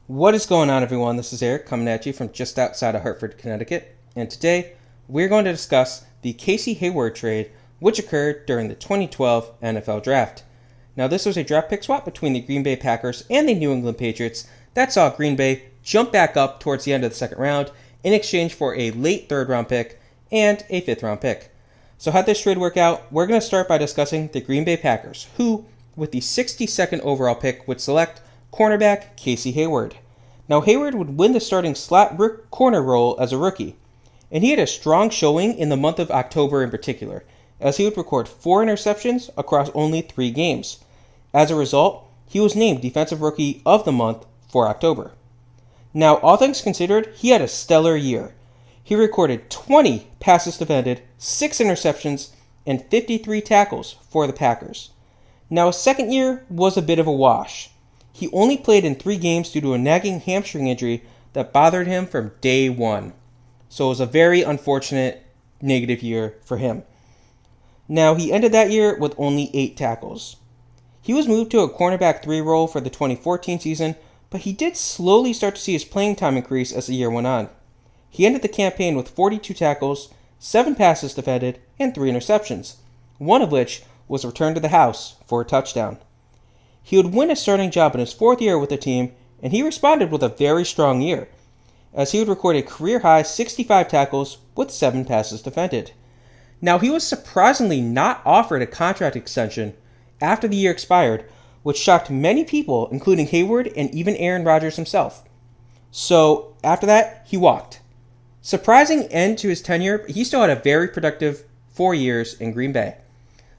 What is going on, everyone? This is Eric coming at you from just outside of Hartford, Connecticut, and today we're going to discuss the Casey Hayward trade, which occurred during the 2012 NFL Draft. Now, this was a draft pick swap between the Green Bay Packers and the New England Patriots that saw Green Bay jump back up towards the end of the second round in exchange for a late third-round pick and a fifth-round pick. So how'd this trade work out? We're going to start by discussing the Green Bay Packers, who, with the 62nd overall pick, would select cornerback Casey Hayward. Now, Hayward would win the starting slot corner role as a rookie, and he had a strong showing in the month of October in particular, as he would record 4 interceptions across only 3 games. As a result, he was named Defensive Rookie of the Month for October. Now, all things considered, he had a stellar year. He recorded 20 passes defended, 6 interceptions, and 53 tackles for the Packers. Now, his second year was a bit of a wash. He only played in 3 games due to a nagging hamstring injury that bothered him from day one. So it was a very unfortunate negative year for him. Now, he ended that year with only 8 tackles. He was moved to a cornerback 3 role for the 2014 season, but he did slowly start to see his playing time increase as the year went on. He ended the campaign with 42 tackles, 7 passes defended, and 3 interceptions, one of which was returned to the house for a touchdown. He would win a starting job in his 4th year with the team, and he responded with a very strong year, as he would record a career-high 65 tackles with 7 passes defended. Now, he was surprisingly not offered a contract extension after the year expired, which shocked many people, including Hayward and even Aaron Rodgers himself. So, after that, he walked. Surprising end to his tenure, but he still had a very productive 4 years in Green Bay.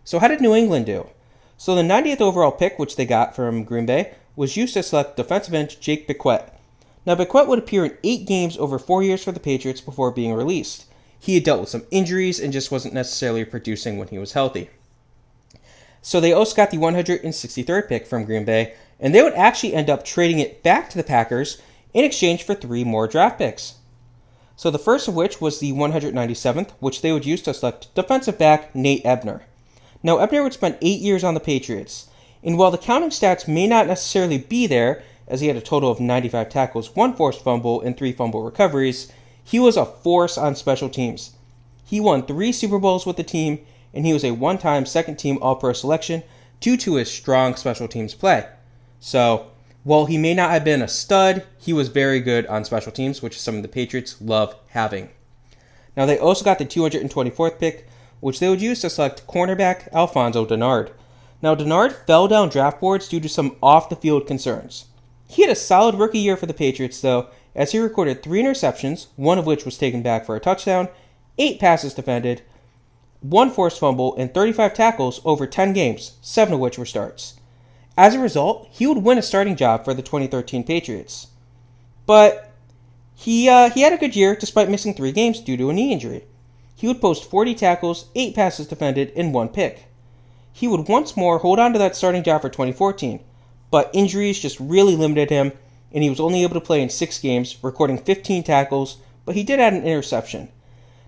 So how did New England do? So the 90th overall pick, which they got from Green Bay, was used to select defensive end Jake Bequette. Now, Bequette would appear in 8 games over 4 years for the Patriots before being released. He had dealt with some injuries and just wasn't necessarily producing when he was healthy. So they also got the 163rd pick from Green Bay, and they would actually end up trading it back to the Packers in exchange for 3 more draft picks. So the first of which was the 197th, which they would use to select defensive back Nate Ebner. Now, Ebner would spend 8 years on the Patriots, and while the counting stats may not necessarily be there, as he had a total of 95 tackles, 1 forced fumble, and 3 fumble recoveries, he was a force on special teams. He won 3 Super Bowls with the team, and he was a 1-time second-team All-Pro selection due to his strong special teams play. So, while he may not have been a stud, he was very good on special teams, which is something the Patriots love having. Now, they also got the 224th pick, which they would use to select cornerback Alfonso Dennard. Now, Dennard fell down draft boards due to some off-the-field concerns. He had a solid rookie year for the Patriots, though, as he recorded 3 interceptions, one of which was taken back for a touchdown, 8 passes defended, 1 forced fumble, and 35 tackles over 10 games, 7 of which were starts. As a result, he would win a starting job for the 2013 Patriots. But he had a good year despite missing 3 games due to a knee injury. He would post 40 tackles, 8 passes defended, and 1 pick. He would once more hold on to that starting job for 2014, but injuries just really limited him, and he was only able to play in 6 games, recording 15 tackles, but he did add an interception.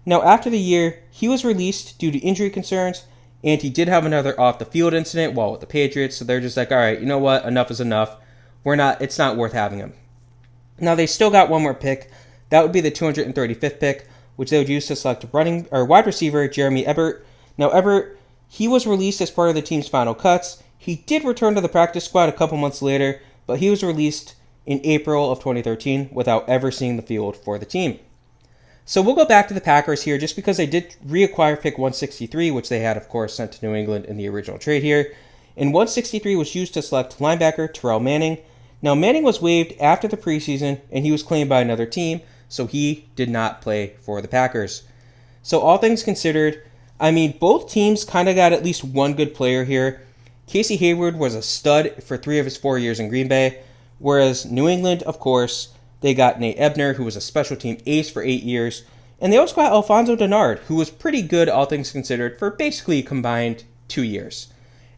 Now, after the year, he was released due to injury concerns, and he did have another off-the-field incident while with the Patriots, so they're just like, all right, you know what, enough is enough. It's not worth having him. Now, they still got 1 more pick. That would be the 235th pick, which they would use to select wide receiver Jeremy Ebert. Now, Ebert, he was released as part of the team's final cuts. He did return to the practice squad a couple months later, but he was released in April of 2013 without ever seeing the field for the team. So we'll go back to the Packers here just because they did reacquire pick 163, which they had, of course, sent to New England in the original trade here. And 163 was used to select linebacker Terrell Manning. Now, Manning was waived after the preseason, and he was claimed by another team, so he did not play for the Packers. So all things considered, I mean, both teams kind of got at least 1 good player here. Casey Hayward was a stud for 3 of his 4 years in Green Bay, whereas New England, of course, they got Nate Ebner, who was a special team ace for 8 years, and they also got Alfonso Dennard, who was pretty good, all things considered, for basically combined 2 years.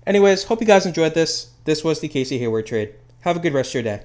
Anyways, hope you guys enjoyed this. This was the Casey Hayward trade. Have a good rest of your day.